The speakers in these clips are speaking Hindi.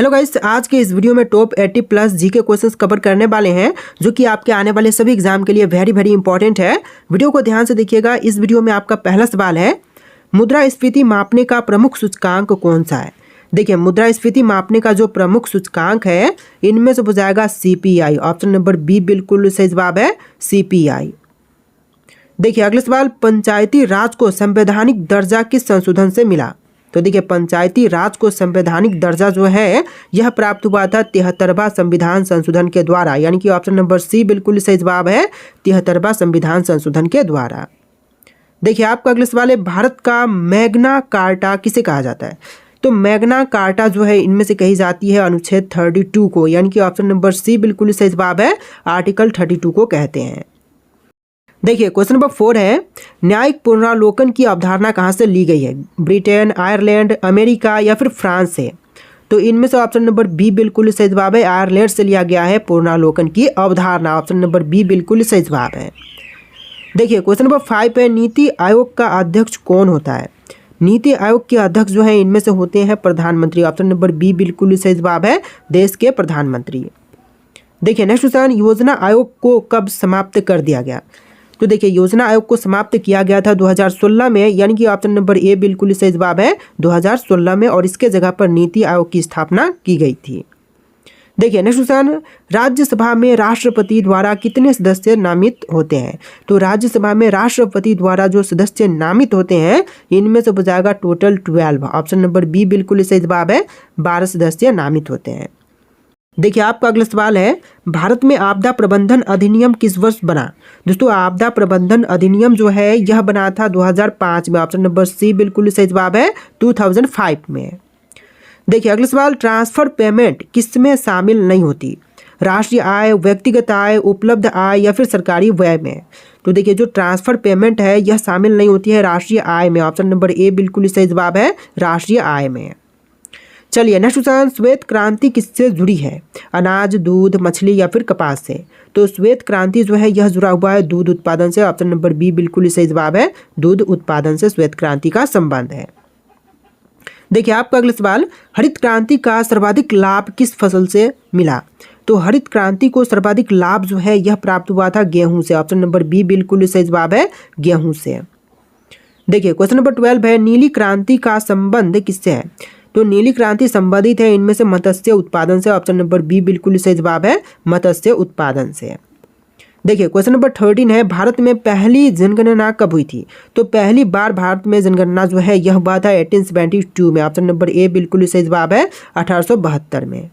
हेलो गाइस, आज के इस वीडियो में टॉप 80 प्लस जी के क्वेश्चंस कवर करने वाले हैं जो कि आपके आने वाले सभी एग्जाम के लिए वेरी इंपॉर्टेंट है। वीडियो को ध्यान से देखिएगा। इस वीडियो में आपका पहला सवाल है, मुद्रास्फीति मापने का प्रमुख सूचकांक कौन सा है। देखिए, मुद्रास्फीति मापने का जो प्रमुख सूचकांक है इनमें से हो जाएगा CPI। ऑप्शन नंबर बी बिल्कुल सही जवाब है, CPI। देखिए अगला सवाल, पंचायती राज को संवैधानिक दर्जा किस संशोधन से मिला। तो देखिए, पंचायती राज को संवैधानिक दर्जा जो है यह प्राप्त हुआ था 73वां संविधान संशोधन के द्वारा, यानी कि ऑप्शन नंबर सी बिल्कुल सही जवाब है, 73वां संविधान संशोधन के द्वारा। देखिए आपका अगला सवाल है, भारत का मैग्ना कार्टा किसे कहा जाता है। तो मैग्ना कार्टा जो है इनमें से कही जाती है अनुच्छेद 32 को, यानी कि ऑप्शन नंबर सी बिल्कुल सही जवाब है, आर्टिकल 32 को कहते हैं। देखिए क्वेश्चन नंबर 4 है, न्यायिक पुनरावलोकन की अवधारणा कहाँ से ली गई है। ब्रिटेन, आयरलैंड, अमेरिका या फिर फ्रांस से। तो इनमें से ऑप्शन नंबर बी बिल्कुल सही जवाब है, आयरलैंड से लिया गया है पुनरावलोकन की अवधारणा। ऑप्शन नंबर बी बिल्कुल सही जवाब है। देखिए क्वेश्चन नंबर 5 है, नीति आयोग का अध्यक्ष कौन होता है। नीति आयोग के अध्यक्ष जो है इनमें से होते हैं प्रधानमंत्री। ऑप्शन नंबर बी बिल्कुल सही जवाब है, देश के प्रधानमंत्री। देखिए नेक्स्ट क्वेश्चन, योजना आयोग को कब समाप्त कर दिया गया। तो देखिए योजना आयोग को समाप्त किया गया था 2016 में, यानी कि ऑप्शन नंबर ए बिल्कुल सही जवाब है, 2016 में, और इसके जगह पर नीति आयोग की स्थापना की गई थी। देखिए नेक्स्ट क्वेश्चन, राज्यसभा में राष्ट्रपति द्वारा कितने सदस्य नामित होते हैं। तो राज्यसभा में राष्ट्रपति द्वारा जो सदस्य नामित होते हैं इनमें से हो जाएगा टोटल 12। ऑप्शन नंबर बी बिल्कुल सही जवाब है, 12 सदस्य नामित होते हैं। देखिए आपका अगला सवाल है, भारत में आपदा प्रबंधन अधिनियम किस वर्ष बना। दोस्तों आपदा प्रबंधन अधिनियम जो है यह बना था 2005 में। ऑप्शन नंबर सी बिल्कुल सही जवाब है, 2005 में। देखिए अगला सवाल, ट्रांसफर पेमेंट किसमें शामिल नहीं होती। राष्ट्रीय आय, व्यक्तिगत आय, उपलब्ध आय या फिर सरकारी व्यय में। तो देखिए जो ट्रांसफर पेमेंट है यह शामिल नहीं होती है राष्ट्रीय आय में। ऑप्शन नंबर ए बिल्कुल सही जवाब है, राष्ट्रीय आय में। चलिए नेक्स्ट क्वेश्चन, श्वेत क्रांति किससे जुड़ी है। अनाज, दूध, मछली या फिर कपास से। तो श्वेत क्रांति जो है यह जुड़ा हुआ है दूध उत्पादन से। ऑप्शन नंबर बी बिल्कुल सही जवाब है, दूध उत्पादन से श्वेत क्रांति का संबंध है। देखिए आपका अगला सवाल, हरित क्रांति का सर्वाधिक लाभ किस फसल से मिला। तो हरित क्रांति को सर्वाधिक लाभ जो है यह प्राप्त हुआ था गेहूं से। ऑप्शन नंबर बी बिल्कुल सही जवाब है, गेहूं से। देखिए क्वेश्चन नंबर 12 है, नीली क्रांति का संबंध किससे है। तो नीली क्रांति संबंधित है इनमें से मत्स्य उत्पादन से। ऑप्शन नंबर बी बिल्कुल सही जवाब है, मत्स्य उत्पादन से। देखिए क्वेश्चन नंबर 13 है, भारत में पहली जनगणना कब हुई थी। तो पहली बार भारत में जनगणना जो है यह हुआ था 1872 में। ऑप्शन नंबर ए बिल्कुल सही जवाब है, 1872 में।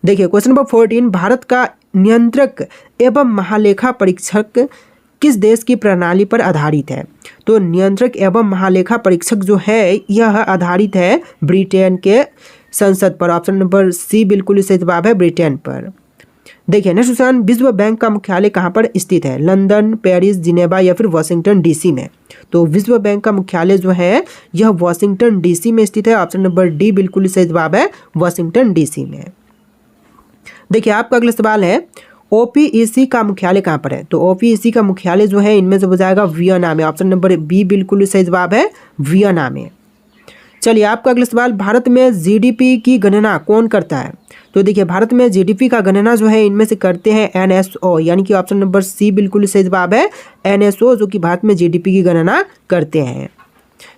देखिए क्वेश्चन नंबर 14, भारत का नियंत्रक एवं महालेखा परीक्षक किस देश की प्रणाली पर आधारित है। तो नियंत्रक एवं महालेखा परीक्षक जो है यह आधारित है ब्रिटेन के संसद पर। ऑप्शन नंबर सी बिल्कुल सही जवाब है, ब्रिटेन पर। देखिए नेक्स्ट क्वेश्चन, विश्व बैंक का मुख्यालय कहाँ पर स्थित है। लंदन, पेरिस, जिनेवा या फिर वाशिंगटन DC में। तो विश्व बैंक का मुख्यालय जो है यह वाशिंगटन DC में स्थित है। ऑप्शन नंबर डी बिल्कुल सही जवाब है, वाशिंगटन DC में। देखिए आपका अगला सवाल है, OPEC का मुख्यालय कहाँ पर है। तो OPEC का मुख्यालय जो है इनमें से हो जाएगा वियना में। ऑप्शन नंबर बी बिल्कुल सही जवाब है, वियना में। चलिए आपका अगला सवाल, भारत में GDP की गणना कौन करता है। तो देखिए भारत में GDP का गणना जो है इनमें से करते हैं NSO, यानी कि ऑप्शन नंबर सी बिल्कुल सही जवाब है, NSO जो कि भारत में GDP की गणना करते हैं।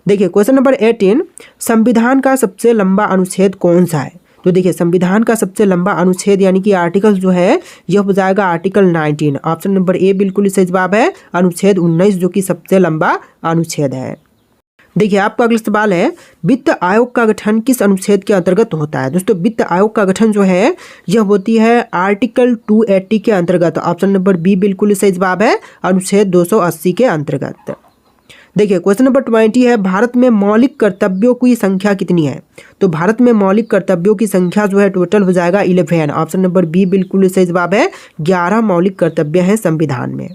देखिए क्वेश्चन नंबर 18, संविधान का सबसे लंबा अनुच्छेद कौन सा है। तो देखिए संविधान का सबसे लंबा अनुच्छेद यानी कि आर्टिकल जो है यह हो जाएगा आर्टिकल 19। ऑप्शन नंबर ए बिल्कुल सही जवाब है, अनुच्छेद 19 जो कि सबसे लंबा अनुच्छेद है। देखिए आपका अगला सवाल है, वित्त आयोग का गठन किस अनुच्छेद के अंतर्गत होता है। दोस्तों वित्त आयोग का गठन जो है यह होती है आर्टिकल 280 के अंतर्गत। ऑप्शन नंबर बी बिल्कुल सही जवाब है, अनुच्छेद 280 के अंतर्गत। देखिए क्वेश्चन नंबर 20 है, भारत में मौलिक कर्तव्यों की संख्या कितनी है। तो भारत में मौलिक कर्तव्यों की संख्या जो है टोटल हो जाएगा 11। ऑप्शन नंबर बी बिल्कुल सही जवाब है, 11 मौलिक कर्तव्य हैं संविधान में।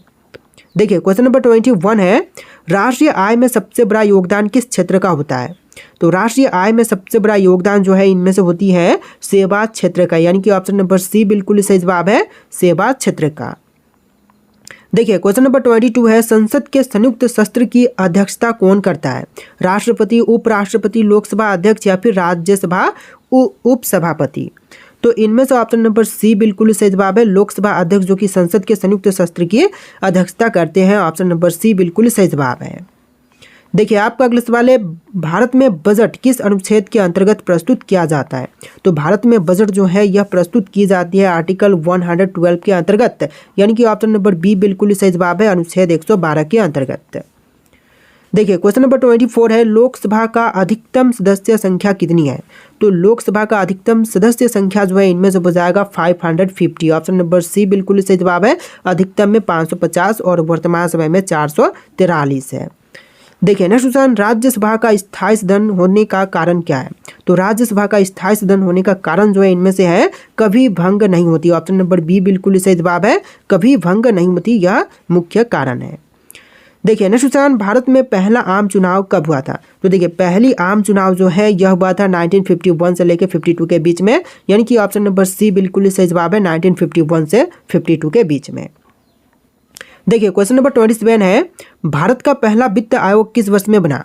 देखिए क्वेश्चन नंबर 21 है, राष्ट्रीय आय में सबसे बड़ा योगदान किस क्षेत्र का होता है। तो राष्ट्रीय आय में सबसे बड़ा योगदान जो है इनमें से होती है सेवा क्षेत्र का, यानी कि ऑप्शन नंबर सी बिल्कुल सही जवाब है, सेवा क्षेत्र का। देखिए क्वेश्चन नंबर 22 है, संसद के संयुक्त सत्र की अध्यक्षता कौन करता है? राष्ट्रपति, उपराष्ट्रपति, लोकसभा अध्यक्ष या फिर राज्यसभा उपसभापति? तो इनमें से ऑप्शन नंबर सी बिल्कुल सही जवाब है, लोकसभा अध्यक्ष जो कि संसद के संयुक्त सत्र की अध्यक्षता करते हैं। ऑप्शन नंबर सी बिल्कुल सही जवाब है। देखिए आपका अगला सवाल है, भारत में बजट किस अनुच्छेद के अंतर्गत प्रस्तुत किया जाता है? तो भारत में बजट जो है यह प्रस्तुत की जाती है आर्टिकल 112 के अंतर्गत, यानी कि ऑप्शन नंबर बी बिल्कुल सही जवाब है, अनुच्छेद 112 के अंतर्गत। देखिए क्वेश्चन नंबर 24 है, लोकसभा का अधिकतम सदस्य संख्या कितनी है? तो लोकसभा का अधिकतम सदस्य संख्या जो है इनमें से हो जाएगा 550। ऑप्शन नंबर सी बिल्कुल सही जवाब है, अधिकतम में 550 और वर्तमान समय में 443 है। देखिए नेक्स्ट क्वेश्चन, राज्यसभा का स्थायी सदन होने का कारण क्या है? तो राज्यसभा का स्थायी सदन होने का कारण जो है इनमें से है कभी भंग नहीं होती। ऑप्शन नंबर बी बिल्कुल सही जवाब है, कभी भंग नहीं होती, यह मुख्य कारण है। देखिए नेक्स्ट क्वेश्चन, भारत में पहला आम चुनाव कब हुआ था? तो देखिए पहली आम चुनाव जो है यह हुआ था 1951 से लेकर 52 के बीच में, यानी कि ऑप्शन नंबर सी बिल्कुल सही जवाब है, 1951 से 52 के बीच में। देखिए क्वेश्चन नंबर 27 है, भारत का पहला वित्त आयोग किस वर्ष में बना?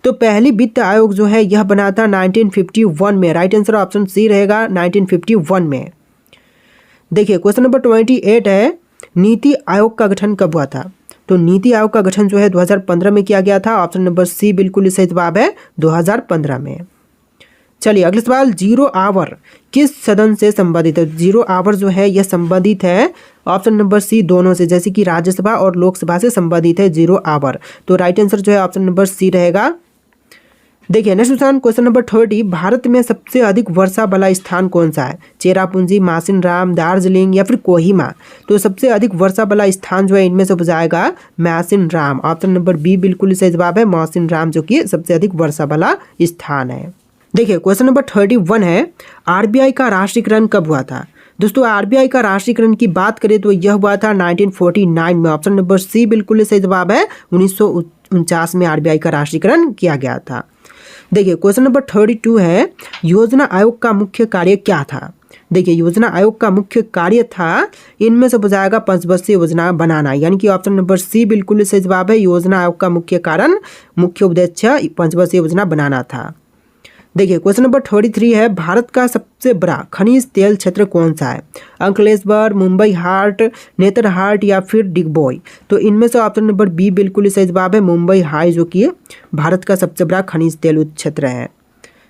तो पहली वित्त आयोग जो है यह बना था 1951 में। राइट आंसर ऑप्शन सी रहेगा, 1951 में। देखिए क्वेश्चन नंबर 28 है, नीति आयोग का गठन कब हुआ था? तो नीति आयोग का गठन जो है 2015 में किया गया था। ऑप्शन नंबर सी बिल्कुल सही जवाब है, 2015 में। चलिए अगला सवाल, जीरो आवर किस सदन से संबंधित है? जीरो आवर जो है यह संबंधित है ऑप्शन नंबर सी दोनों से, जैसे कि राज्यसभा और लोकसभा से संबंधित है जीरो आवर। तो राइट आंसर जो है ऑप्शन नंबर सी रहेगा। देखिए नेक्स्ट क्वेश्चन नंबर 30, भारत में सबसे अधिक वर्षा वाला स्थान कौन सा है? चेरापूंजी, मासिनराम, दार्जिलिंग या फिर कोहिमा? तो सबसे अधिक वर्षा वाला स्थान जो है इनमें से हो जाएगा मासिनराम। ऑप्शन नंबर बी बिल्कुल सही जवाब है, मासिनराम जो कि सबसे अधिक वर्षा वाला स्थान है। देखिए क्वेश्चन नंबर 31 है, आरबीआई का राष्ट्रीयकरण कब हुआ था? दोस्तों आरबीआई का राष्ट्रीयकरण की बात करें तो यह हुआ था 1949 में। ऑप्शन नंबर सी बिल्कुल सही जवाब है, 1949 में आरबीआई का राष्ट्रीयकरण किया गया था। देखिए क्वेश्चन नंबर 32 है, योजना आयोग का मुख्य कार्य क्या था? देखिए योजना आयोग का मुख्य कार्य था इनमें से हो जाएगा पंचवर्षीय योजना बनाना, यानी कि ऑप्शन नंबर सी बिल्कुल सही जवाब है, योजना आयोग का मुख्य उद्देश्य पंचवर्षीय योजना बनाना था। देखिए क्वेश्चन नंबर 33 है, भारत का सबसे बड़ा खनिज तेल क्षेत्र कौन सा है? अंकलेश्वर, मुंबई हाट, नेतरहाट या फिर डिगबोई? तो इनमें से ऑप्शन नंबर बी बिल्कुल सही जवाब है, मुंबई हाई जो कि भारत का सबसे बड़ा खनिज तेल क्षेत्र है।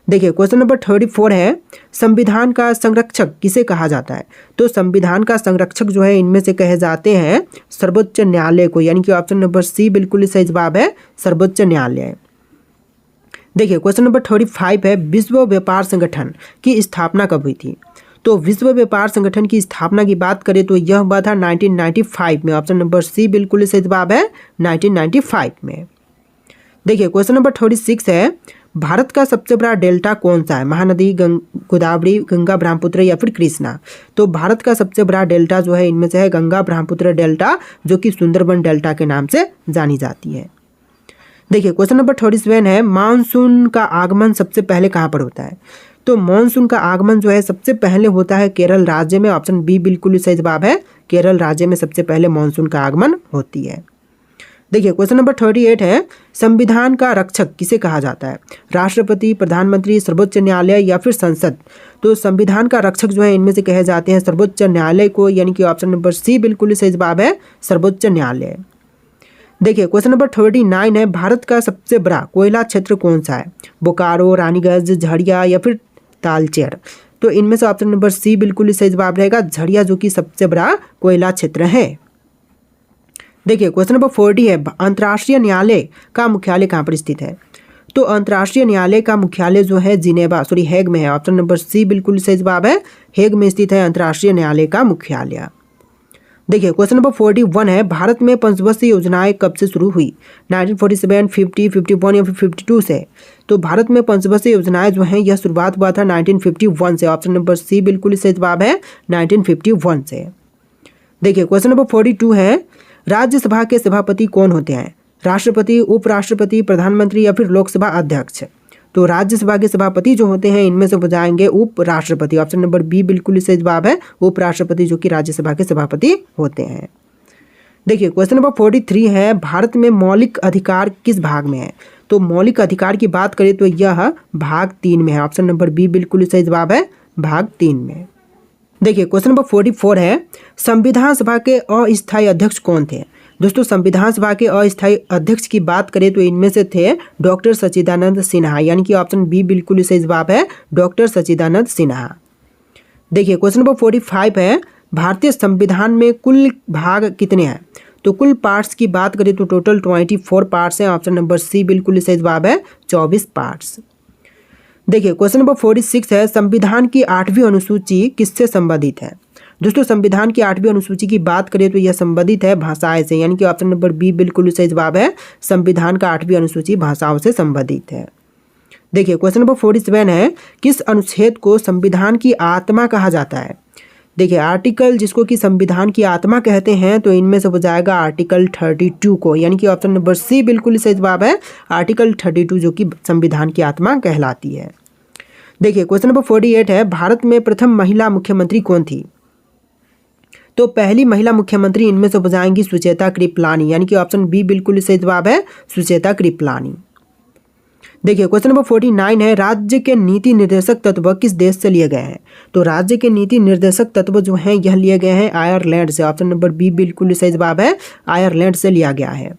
देखिए क्वेश्चन नंबर 34 है, संविधान का संरक्षक किसे कहा जाता है? तो संविधान का संरक्षक जो है इनमें से कहे जाते हैं सर्वोच्च न्यायालय को, यानी कि ऑप्शन नंबर सी बिल्कुल सही जवाब है, सर्वोच्च न्यायालय। देखिए क्वेश्चन नंबर 35 है, विश्व व्यापार संगठन की स्थापना कब हुई थी? तो विश्व व्यापार संगठन की स्थापना की बात करें तो यह हुआ था 1995 में। ऑप्शन नंबर सी बिल्कुल सही जवाब है, 1995 में। देखिए क्वेश्चन नंबर 36 है, भारत का सबसे बड़ा डेल्टा कौन सा है? महानदी, गोदावरी, गंगा ब्रह्मपुत्र या फिर कृष्णा? तो भारत का सबसे बड़ा डेल्टा जो है इनमें से है गंगा ब्रह्मपुत्र डेल्टा, जो कि सुंदरबन डेल्टा के नाम से जानी जाती है। देखिए क्वेश्चन नंबर 37 है, मानसून का आगमन सबसे पहले कहाँ पर होता है? तो मानसून का आगमन जो है सबसे पहले होता है केरल राज्य में। ऑप्शन बी बिल्कुल सही जवाब है, केरल राज्य में सबसे पहले मानसून का आगमन होती है। देखिए क्वेश्चन नंबर 38 है, संविधान का रक्षक किसे कहा जाता है? राष्ट्रपति, प्रधानमंत्री, सर्वोच्च न्यायालय या फिर संसद? तो संविधान का रक्षक जो है इनमें से कहे जाते हैं सर्वोच्च न्यायालय को, यानी कि ऑप्शन नंबर सी बिल्कुल सही जवाब है, सर्वोच्च न्यायालय। देखिए क्वेश्चन नंबर 39 है, भारत का सबसे बड़ा कोयला क्षेत्र कौन सा है? बोकारो, रानीगंज, झड़िया या फिर तालचेर? तो इनमें से ऑप्शन नंबर सी बिल्कुल सही जवाब रहेगा, झड़िया जो कि सबसे बड़ा कोयला क्षेत्र है। देखिए क्वेश्चन नंबर 40 है, अंतर्राष्ट्रीय न्यायालय का मुख्यालय कहाँ पर स्थित है? तो अंतर्राष्ट्रीय न्यायालय का मुख्यालय जो है हेग में है। ऑप्शन नंबर सी बिल्कुल सही जवाब है, हेग में स्थित है अंतर्राष्ट्रीय न्यायालय का मुख्यालय। देखिए क्वेश्चन नंबर 41 है, भारत में पंचवर्षीय योजनाएं कब से शुरू हुई? 1947, 50, 51 या फिर 52 से? तो भारत में पंचवर्षीय योजनाएं जो हैं यह शुरुआत हुआ था 1951 से। ऑप्शन नंबर सी बिल्कुल सही जवाब है, 1951 से। देखिए क्वेश्चन नंबर 42 है, राज्यसभा के सभापति कौन होते हैं? राष्ट्रपति, उपराष्ट्रपति, प्रधानमंत्री या फिर लोकसभा अध्यक्ष? तो राज्यसभा के सभापति जो होते हैं इनमें से हो जाएंगे उपराष्ट्रपति। ऑप्शन नंबर बी बिल्कुल सही जवाब है, उपराष्ट्रपति जो कि राज्यसभा के सभापति होते हैं। देखिए क्वेश्चन नंबर 43 है, भारत में मौलिक अधिकार किस भाग में है? तो मौलिक अधिकार की बात करें तो यह भाग 3 में है। ऑप्शन नंबर बी बिल्कुल सही जवाब है, भाग 3 में। देखिए क्वेश्चन नंबर 44 है, संविधान सभा के अस्थायी अध्यक्ष कौन थे? दोस्तों संविधान सभा के अस्थायी अध्यक्ष की बात करें तो इनमें से थे डॉक्टर सच्चिदानंद सिन्हा, यानी कि ऑप्शन बी बिल्कुल सही जवाब है, डॉक्टर सच्चिदानंद सिन्हा। देखिए क्वेश्चन नंबर 45 है, भारतीय संविधान में कुल भाग कितने हैं? तो कुल पार्ट्स की बात करें तो टोटल 24 पार्ट्स हैं। ऑप्शन नंबर सी बिल्कुल सही जवाब है, 24 पार्ट्स। देखिए क्वेश्चन नंबर 46 है, संविधान की 8वीं अनुसूची किससे संबंधित है? दोस्तों संविधान की 8वीं अनुसूची की बात करें तो यह संबंधित है भाषाएं से, यानी कि ऑप्शन नंबर बी बिल्कुल सही जवाब है, संविधान का 8वीं अनुसूची भाषाओं से संबंधित है। देखिए क्वेश्चन नंबर 47 है, किस अनुच्छेद को संविधान की आत्मा कहा जाता है? देखिए आर्टिकल जिसको कि संविधान की आत्मा कहते हैं तो इनमें से हो जाएगा आर्टिकल 32 को, यानी कि ऑप्शन नंबर सी बिल्कुल सही जवाब है, आर्टिकल 32 जो कि संविधान की आत्मा कहलाती है। देखिए क्वेश्चन नंबर 48 है, भारत में प्रथम महिला मुख्यमंत्री कौन थी? तो पहली महिला मुख्यमंत्री इनमें से हो जाएंगी सुचेता कृपलानी, यानी कि ऑप्शन बी बिल्कुल सही जवाब है, सुचेता कृपलानी। देखिए क्वेश्चन नंबर 49 है, राज्य के नीति निर्देशक तत्व किस देश से लिए गए हैं? तो राज्य के नीति निर्देशक तत्व जो हैं यह लिए गए हैं आयरलैंड से। ऑप्शन नंबर बी बिल्कुल सही जवाब है, आयरलैंड से लिया गया है।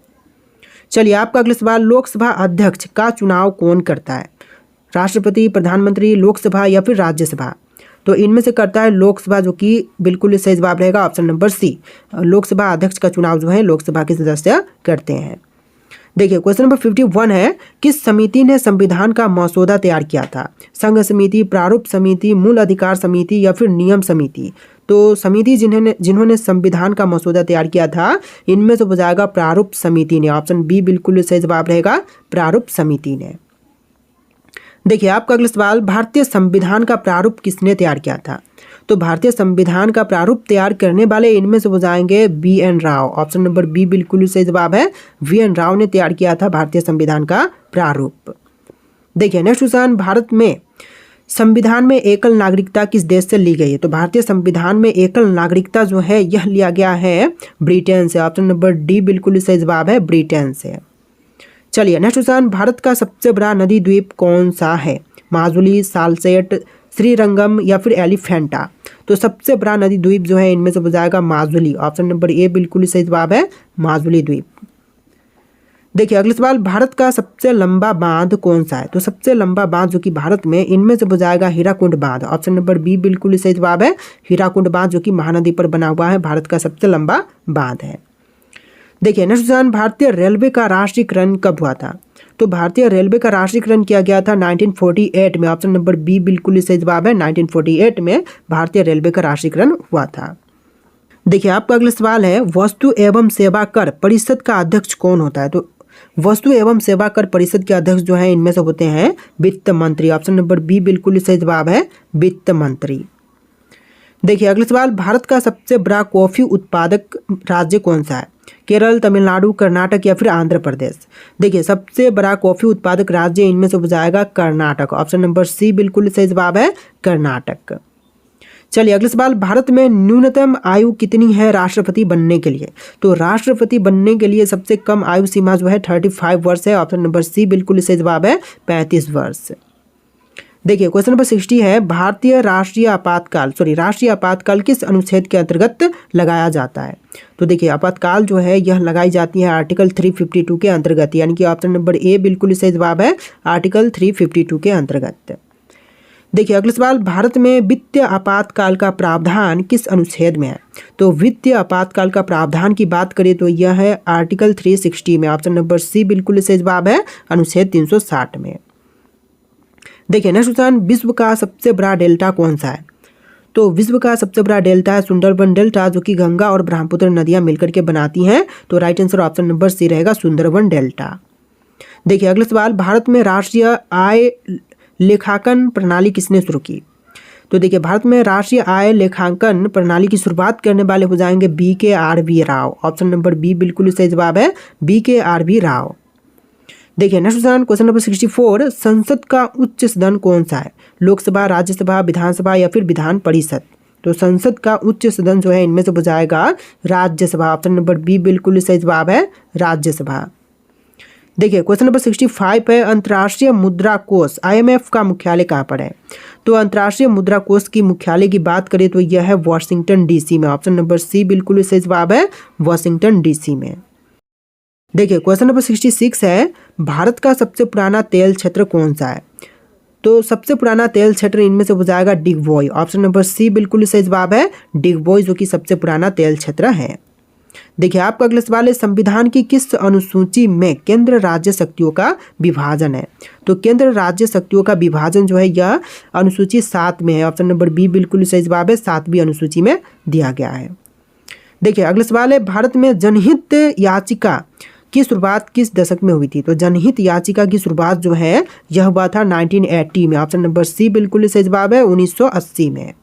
चलिए आपका अगला सवाल, लोकसभा अध्यक्ष का चुनाव कौन करता है? राष्ट्रपति, प्रधानमंत्री, लोकसभा या फिर राज्यसभा? तो इनमें से करता है लोकसभा, जो कि बिल्कुल सही जवाब रहेगा, ऑप्शन नंबर सी। लोकसभा अध्यक्ष का चुनाव जो है लोकसभा के सदस्य करते हैं। देखिए क्वेश्चन नंबर 51 है, किस समिति ने संविधान का मसौदा तैयार किया था? संघ समिति, प्रारूप समिति, मूल अधिकार समिति या फिर नियम समिति? तो समिति जिन्होंने संविधान का मसौदा तैयार किया था इनमें से हो जाएगा प्रारूप समिति ने। ऑप्शन बी बिल्कुल सही जवाब रहेगा, प्रारूप समिति ने। देखिए आपका अगला सवाल, भारतीय संविधान का प्रारूप किसने तैयार किया था? तो भारतीय संविधान का प्रारूप तैयार करने वाले इनमें से हो जाएंगे B N Rao. Option number B बिल्कुल सही जवाब है, वी एन राव ने तैयार किया था भारतीय संविधान का प्रारूप। देखिए नेक्स्ट क्वेश्चन, भारत में संविधान में एकल नागरिकता किस देश से ली गई है? तो भारतीय संविधान में एकल नागरिकता जो है यह लिया गया है ब्रिटेन से। ऑप्शन नंबर डी बिल्कुल सही जवाब है, ब्रिटेन से। चलिए नेक्स्ट क्वेश्चन, भारत का सबसे बड़ा नदी द्वीप कौन सा है? माजुली, सालसेट, श्रीरंगम या फिर एलिफेंटा? तो सबसे बड़ा नदी द्वीप जो है इनमें से हो जाएगा माजुली। ऑप्शन नंबर ए बिल्कुल सही जवाब है, माजुली द्वीप। देखिए अगला सवाल, भारत का सबसे लंबा बांध कौन सा है? तो सबसे लंबा बांध जो कि भारत में इनमें से हो जाएगा हीराकुंड बांध। ऑप्शन नंबर बी बिल्कुल सही जवाब है, हीराकुंड बांध जो कि महानदी पर बना हुआ है, भारत का सबसे लंबा बांध है। देखिए नेक्स्ट क्वेश्चन, भारतीय रेलवे का राष्ट्रीयकरण कब हुआ था? तो भारतीय रेलवे का राष्ट्रीयकरण किया गया था 1948 में। ऑप्शन नंबर बी बिल्कुल सही जवाब है, 1948 में भारतीय रेलवे का राष्ट्रीयकरण हुआ था। देखिए आपका अगला सवाल है, वस्तु एवं सेवा कर परिषद का अध्यक्ष कौन होता है? तो वस्तु एवं सेवा कर परिषद के अध्यक्ष जो है इनमें से होते हैं वित्त मंत्री। ऑप्शन नंबर बी बिल्कुल सही जवाब है, वित्त मंत्री। देखिए अगला सवाल, भारत का सबसे बड़ा कॉफी उत्पादक राज्य कौन सा है? केरल, तमिलनाडु, कर्नाटक या फिर आंध्र प्रदेश? देखिए सबसे बड़ा कॉफी उत्पादक राज्य इनमें से हो जाएगा कर्नाटक। ऑप्शन नंबर सी बिल्कुल सही जवाब है, कर्नाटक। चलिए अगला सवाल, भारत में न्यूनतम आयु कितनी है राष्ट्रपति बनने के लिए? तो राष्ट्रपति बनने के लिए सबसे कम आयु सीमा जो है 35 वर्ष है। ऑप्शन नंबर सी बिल्कुल सही जवाब है, 35 वर्ष। देखिए क्वेश्चन नंबर 60 है, भारतीय राष्ट्रीय आपातकाल किस अनुच्छेद के अंतर्गत लगाया जाता है? तो देखिए आपातकाल जो है यह लगाई जाती है आर्टिकल 352 के अंतर्गत, यानी कि ऑप्शन नंबर ए बिल्कुल सही जवाब है, आर्टिकल 352 के अंतर्गत। देखिए अगला सवाल, भारत में वित्तीय आपातकाल का प्रावधान किस अनुच्छेद में है? तो वित्तीय आपातकाल का प्रावधान की बात करें तो यह है आर्टिकल 360 में। ऑप्शन नंबर सी बिल्कुल सही जवाब है, अनुच्छेद 360 में। देखिए नेक्स्ट क्वेश्चन, विश्व का सबसे बड़ा डेल्टा कौन सा है? तो विश्व का सबसे बड़ा डेल्टा है सुंदरबन डेल्टा, जो कि गंगा और ब्रह्मपुत्र नदियां मिलकर के बनाती हैं। तो right answer option number C रहेगा, सुंदरबन डेल्टा। देखिए अगला सवाल, भारत में राष्ट्रीय आय लेखांकन प्रणाली किसने शुरू की? तो देखिए भारत में राष्ट्रीय आय लेखांकन प्रणाली की शुरुआत करने वाले हो जाएंगे BKRV Rao. Option number B बिल्कुल सही जवाब है, BKRV राव। देखिए नेक्स्ट क्वेश्चन नंबर 64, संसद का उच्च सदन कौन सा है? लोकसभा, राज्यसभा, विधानसभा या फिर विधान परिषद? तो संसद का उच्च सदन जो है इनमें से बुझाएगा राज्यसभा। ऑप्शन नंबर बी बिल्कुल सही जवाब है, राज्यसभा। देखिए क्वेश्चन नंबर 65 है, अंतर्राष्ट्रीय मुद्रा कोष IMF का मुख्यालय कहाँ पर है? तो अंतर्राष्ट्रीय मुद्रा कोष की मुख्यालय की बात करें तो यह है वॉशिंगटन DC में। ऑप्शन नंबर सी बिल्कुल सही जवाब है, वॉशिंगटन DC में। देखिए क्वेश्चन नंबर 66 है, भारत का सबसे पुराना तेल क्षेत्र कौन सा है? तो सबसे पुराना तेल क्षेत्र इनमें से हो जाएगा डिगबोई। ऑप्शन नंबर सी बिल्कुल सही जवाब है, डिगबोई जो कि सबसे पुराना तेल क्षेत्र है। देखिए आपका अगला सवाल है, संविधान की किस अनुसूची में केंद्र राज्य शक्तियों का विभाजन है? तो केंद्र राज्य शक्तियों का विभाजन जो है यह अनुसूची 7 में है। ऑप्शन नंबर बी बिल्कुल सही जवाब है, 7वीं अनुसूची में दिया गया है। देखिए अगला सवाल है, भारत में जनहित याचिका की शुरुआत किस दशक में हुई थी? तो जनहित याचिका की शुरुआत जो है यह हुआ था 1980 में। ऑप्शन नंबर सी बिल्कुल सही जवाब है, 1980 में।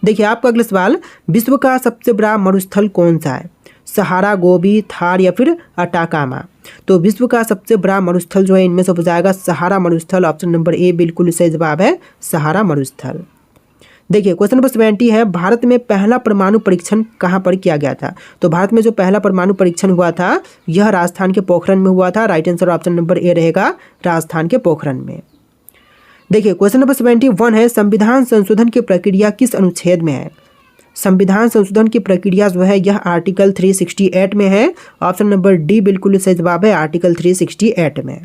देखिए आपका अगला सवाल, विश्व का सबसे बड़ा मरुस्थल कौन सा है? सहारा, गोबी, थार या फिर अटाकामा? तो विश्व का सबसे बड़ा मरुस्थल जो है इनमें से हो जाएगा सहारा मरुस्थल। ऑप्शन नंबर ए बिल्कुल सही जवाब है, सहारा मरुस्थल। देखिए क्वेश्चन नंबर 70 है, भारत में पहला परमाणु परीक्षण कहाँ पर किया गया था? तो भारत में जो पहला परमाणु परीक्षण हुआ था यह राजस्थान के पोखरण में हुआ था। Right answer option number A रहेगा, राजस्थान के पोखरण में। देखिए क्वेश्चन नंबर 71 है, संविधान संशोधन की प्रक्रिया किस अनुच्छेद में है? संविधान संशोधन की प्रक्रिया जो है यह आर्टिकल 368 में है। ऑप्शन नंबर डी बिल्कुल सही जवाब है, आर्टिकल 368 में।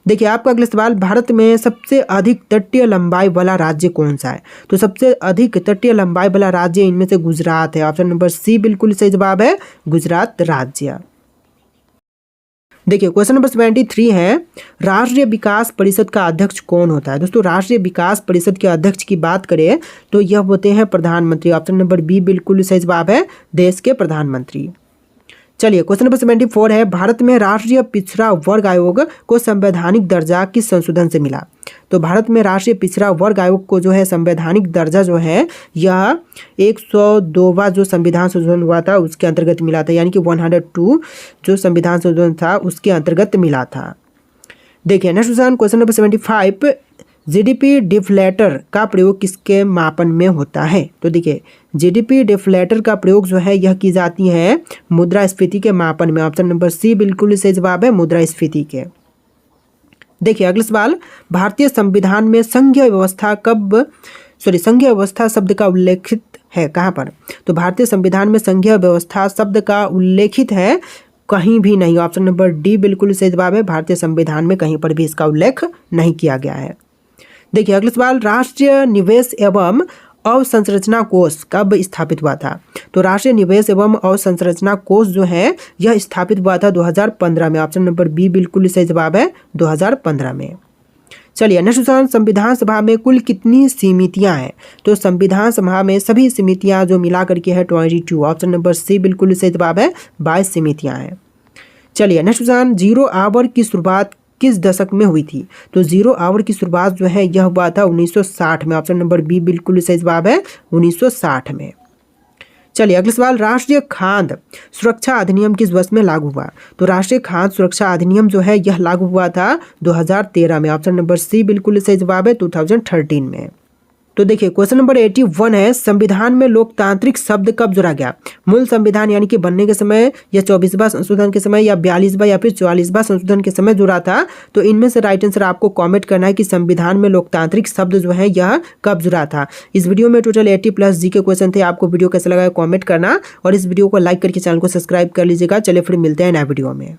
देखिए आपका अगला सवाल, भारत में सबसे अधिक तटीय लंबाई वाला राज्य कौन सा है? तो सबसे अधिक तटीय लंबाई वाला राज्य इनमें से गुजरात है। ऑप्शन नंबर सी बिल्कुल सही जवाब है, गुजरात राज्य। देखिए क्वेश्चन नंबर 73 है, राष्ट्रीय विकास परिषद का अध्यक्ष कौन होता है? दोस्तों राष्ट्रीय विकास परिषद के अध्यक्ष की बात करें तो यह होते हैं प्रधानमंत्री। ऑप्शन नंबर बी बिल्कुल सही जवाब है, देश के प्रधानमंत्री। चलिए क्वेश्चन नंबर 74 है, भारत में राष्ट्रीय पिछड़ा वर्ग आयोग को संवैधानिक दर्जा किस संशोधन से मिला? तो भारत में राष्ट्रीय पिछड़ा वर्ग आयोग को जो है संवैधानिक दर्जा जो है यह 102वां जो संविधान संशोधन हुआ था उसके अंतर्गत मिला था, यानी कि 102 जो संविधान संशोधन था उसके अंतर्गत मिला था। देखिए next question number 75, GDP deflator का प्रयोग किसके मापन में होता है? तो देखिए जीडीपी डिफ्लेटर का प्रयोग जो है यह की जाती है मुद्रास्फीति के मापन में। ऑप्शन नंबर सी बिल्कुल सही जवाब है, मुद्रास्फीति के। देखिए अगला सवाल, भारतीय संविधान में संघीय व्यवस्था शब्द का उल्लेखित है कहाँ पर? तो भारतीय संविधान में संघीय व्यवस्था शब्द का उल्लेखित है कहीं भी नहीं। ऑप्शन नंबर डी बिल्कुल सही जवाब है, भारतीय संविधान में कहीं पर भी इसका उल्लेख नहीं किया गया है। देखिए अगला सवाल, राष्ट्रीय निवेश एवं अवसंरचना कोष कब स्थापित हुआ था? तो राष्ट्रीय निवेश एवं अवसंरचना कोष जो है यह स्थापित हुआ था 2015 में। ऑप्शन नंबर बी बिल्कुल सही जवाब है, 2015 में। चलिए नेक्स्ट क्वेश्चन, संविधान सभा में कुल कितनी समितियां हैं? तो संविधान सभा में सभी समितियां जो मिला करके है 22। ऑप्शन नंबर सी बिल्कुल सही जवाब है, 22 समितियां हैं। चलिए नेक्स्ट क्वेश्चन, 0 आवर की शुरुआत किस दशक में हुई थी? तो 0 आवर की शुरुआत जो है यह हुआ था 1960 में। ऑप्शन नंबर बी बिल्कुल सही जवाब है, 1960 में। चलिए अगला सवाल, राष्ट्रीय खाद्य सुरक्षा अधिनियम किस वर्ष में लागू हुआ? तो राष्ट्रीय खाद्य सुरक्षा अधिनियम जो है यह लागू हुआ था 2013 में। ऑप्शन नंबर सी बिल्कुल सही जवाब है, 2013 में। तो देखिए क्वेश्चन नंबर 81 है, संविधान में लोकतांत्रिक शब्द कब जोड़ा गया? मूल संविधान यानी कि बनने के समय या 24वां संशोधन के समय या 42वां या फिर 44वां संशोधन के समय जोड़ा था? तो इनमें से राइट आंसर आपको कमेंट करना है कि संविधान में लोकतांत्रिक शब्द जो है यह कब जुड़ा था। इस वीडियो में टोटल 80+ जी के क्वेश्चन थे। आपको वीडियो कैसा लगा कमेंट करना और इस वीडियो को लाइक करके चैनल को सब्सक्राइब कर लीजिएगा। चलिए फिर मिलते हैं नए वीडियो में।